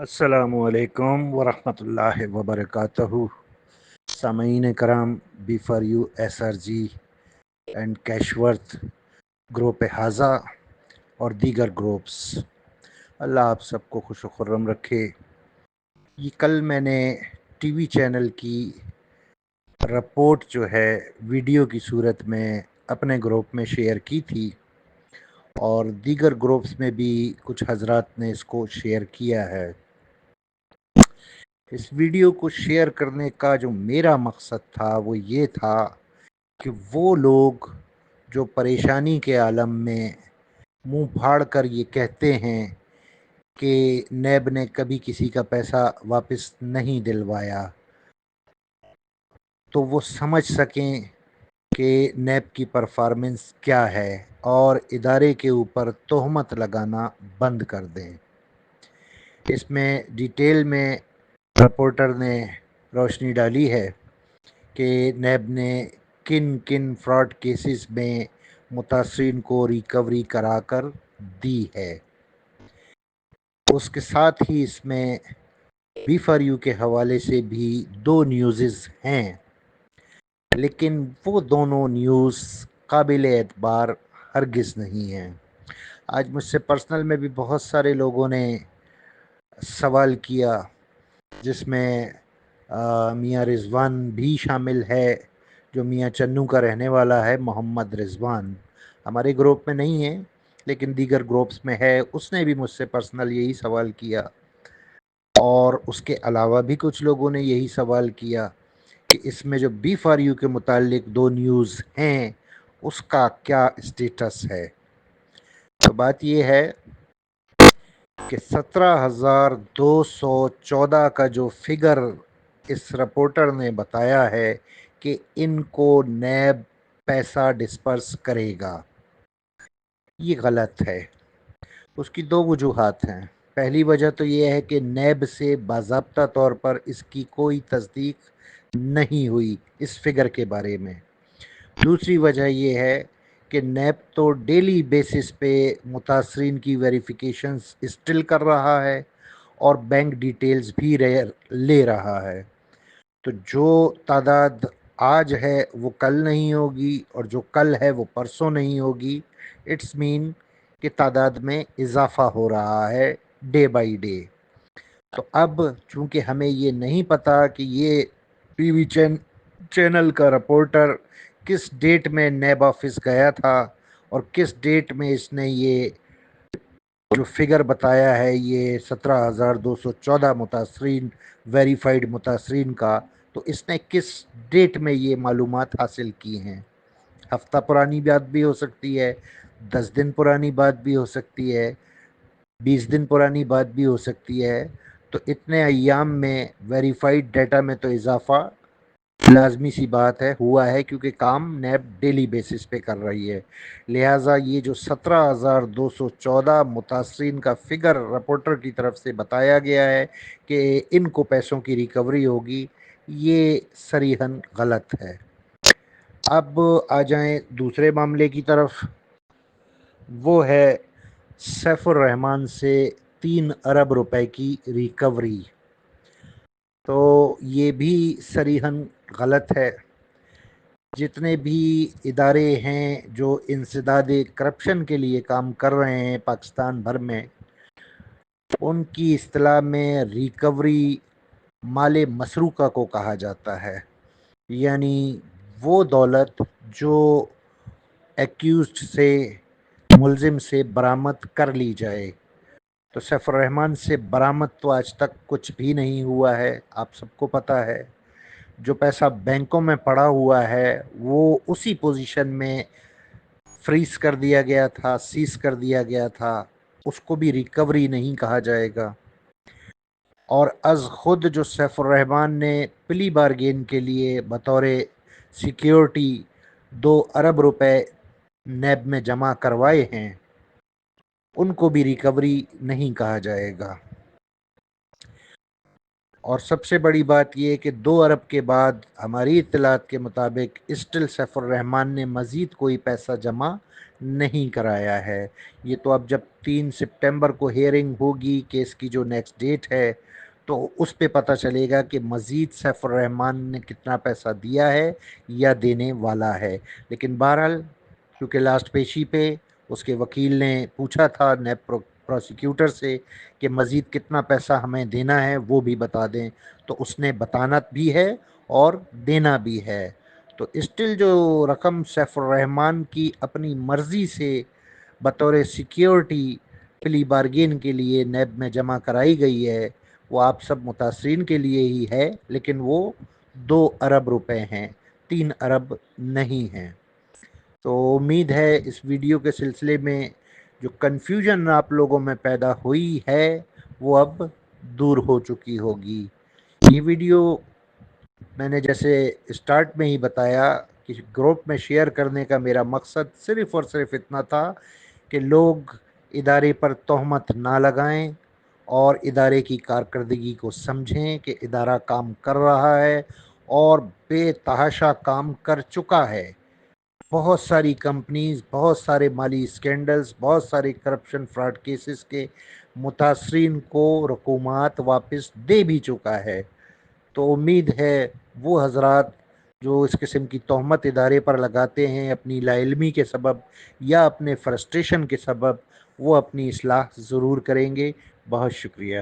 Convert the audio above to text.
अस्सलामुअलैकुम वरहमतुल्लाहि वबरकातुहू। सामईन कराम, B four U SRG and Cashworth group हाजा और दीगर ग्रुप्स, अल्लाह आप सबको खुश खुर्रम रखे। ये कल मैंने टीवी चैनल की रिपोर्ट जो है वीडियो की सूरत में अपने ग्रुप में शेयर की थी और दीगर ग्रुप्स में भी कुछ हजरात ने इसको शेयर किया है। इस वीडियो को शेयर करने का जो मेरा मकसद था वो ये था कि वो लोग जो परेशानी के आलम में मुंह फाड़ कर ये कहते हैं कि नैब ने कभी किसी का पैसा वापस नहीं दिलवाया, तो वो समझ सकें कि नैब की परफॉर्मेंस क्या है और इदारे के ऊपर तोहमत लगाना बंद कर दें। इसमें डिटेल में रिपोर्टर ने रोशनी डाली है कि नैब ने किन किन फ्रॉड केसेस में मुतासरीन को रिकवरी कराकर दी है। उसके साथ ही इसमें बी फॉर यू के हवाले से भी दो न्यूज़ हैं, लेकिन वो दोनों न्यूज़ काबिल एतबार हरगिज़ नहीं हैं। आज मुझसे पर्सनल में भी बहुत सारे लोगों ने सवाल किया, जिसमें मियाँ रिजवान भी शामिल है, जो मियाँ चन्नू का रहने वाला है। मोहम्मद रिजवान हमारे ग्रुप में नहीं है लेकिन दीगर ग्रुप्स में है। उसने भी मुझसे पर्सनल यही सवाल किया और उसके अलावा भी कुछ लोगों ने यही सवाल किया कि इसमें जो बी फॉर यू के मुतालिक दो न्यूज़ हैं उसका क्या स्टेटस है। तो बात ये है कि 17,214 का जो फिगर इस रिपोर्टर ने बताया है कि इनको नैब पैसा डिस्पर्स करेगा, ये गलत है। उसकी दो वजूहात हैं। पहली वजह तो ये है कि नैब से बाज़ाब्ता तौर पर इसकी कोई तस्दीक नहीं हुई इस फिगर के बारे में। दूसरी वजह ये है कि नैब तो डेली बेसिस पे मुतासरीन की वेरिफिकेशंस स्टिल कर रहा है और बैंक डिटेल्स भी ले रहा है। तो जो तादाद आज है वो कल नहीं होगी और जो कल है वो परसों नहीं होगी। इट्स मीन कि तादाद में इजाफा हो रहा है डे बाय डे। तो अब चूंकि हमें ये नहीं पता कि ये टीवी चैनल का रिपोर्टर किस डेट में नैब ऑफिस गया था और किस डेट में इसने ये जो फिगर बताया है, ये 17,214 मुतासरीन वेरीफाइड मुतासरीन का, तो इसने किस डेट में ये मालूमात हासिल की हैं। हफ्ता पुरानी बात भी हो सकती है, 10 दिन पुरानी बात भी हो सकती है, 20 दिन पुरानी बात भी हो सकती है। तो इतने अय्याम में वेरीफाइड डाटा में तो इजाफा लाजमी सी बात है हुआ है, क्योंकि काम नैब डेली बेसिस पे कर रही है। लिहाजा ये जो 17,214 मुतासरीन का फिगर रिपोर्टर की तरफ से बताया गया है कि इनको पैसों की रिकवरी होगी, ये सरीहन गलत है। अब आ जाएं दूसरे मामले की तरफ। वो है सैफुर रहमान से 3 अरब रुपए की रिकवरी। तो ये भी सरीहन गलत है। जितने भी इदारे हैं जो इंसदाद करप्शन के लिए काम कर रहे हैं पाकिस्तान भर में, उनकी इस्तिलाह में रिकवरी माले मसरूका को कहा जाता है। यानी वो दौलत जो एक्यूज्ड से, मुलजिम से बरामद कर ली जाए। तो सैफुर रहमान से बरामद तो आज तक कुछ भी नहीं हुआ है, आप सबको पता है। जो पैसा बैंकों में पड़ा हुआ है वो उसी पोजीशन में फ्रीज कर दिया गया था, सीज कर दिया गया था, उसको भी रिकवरी नहीं कहा जाएगा। और अज खुद जो सैफुर रहमान ने प्ली बारगेन के लिए बतौर सिक्योरिटी 2 अरब रुपए नैब में जमा करवाए हैं, उनको भी रिकवरी नहीं कहा जाएगा। اور سب سے بڑی بات یہ کہ 2 ارب کے بعد ہماری اطلاعات کے مطابق اسٹل سیف الرحمان نے مزید کوئی پیسہ جمع نہیں کرایا ہے۔ یہ تو اب جب 3 سپٹمبر کو ہیئرنگ ہوگی کیس کی جو نیکسٹ ڈیٹ ہے تو اس پہ پتہ چلے گا کہ مزید سیف الرحمان نے کتنا پیسہ دیا ہے یا دینے والا ہے۔ لیکن بہرحال کیونکہ لاسٹ پیشی پہ اس کے وکیل نے پوچھا تھا نیب پروسیکیوٹر سے کہ مزید کتنا پیسہ ہمیں دینا ہے وہ بھی بتا دیں، تو اس نے بتانا بھی ہے اور دینا بھی ہے۔ تو اسٹل جو رقم سیف الرحمان کی اپنی مرضی سے بطور سیکیورٹی پلی بارگین کے لیے نیب میں جمع کرائی گئی ہے وہ آپ سب متاثرین کے لیے ہی ہے، لیکن وہ 2 ارب روپے ہیں، 3 ارب نہیں ہیں۔ تو امید ہے اس ویڈیو کے سلسلے میں جو کنفیوژن آپ لوگوں میں پیدا ہوئی ہے وہ اب دور ہو چکی ہوگی۔ یہ ویڈیو میں نے جیسے اسٹارٹ میں ہی بتایا کہ گروپ میں شیئر کرنے کا میرا مقصد صرف اور صرف اتنا تھا کہ لوگ ادارے پر تہمت نہ لگائیں اور ادارے کی کارکردگی کو سمجھیں کہ ادارہ کام کر رہا ہے اور بے تحاشا کام کر چکا ہے۔ بہت ساری کمپنیز، بہت سارے مالی اسکینڈلز، بہت سارے کرپشن فراڈ کیسز کے متاثرین کو رقومات واپس دے بھی چکا ہے۔ تو امید ہے وہ حضرات جو اس قسم کی تہمت ادارے پر لگاتے ہیں اپنی لا علمی کے سبب یا اپنے فرسٹریشن کے سبب، وہ اپنی اصلاح ضرور کریں گے۔ بہت شکریہ۔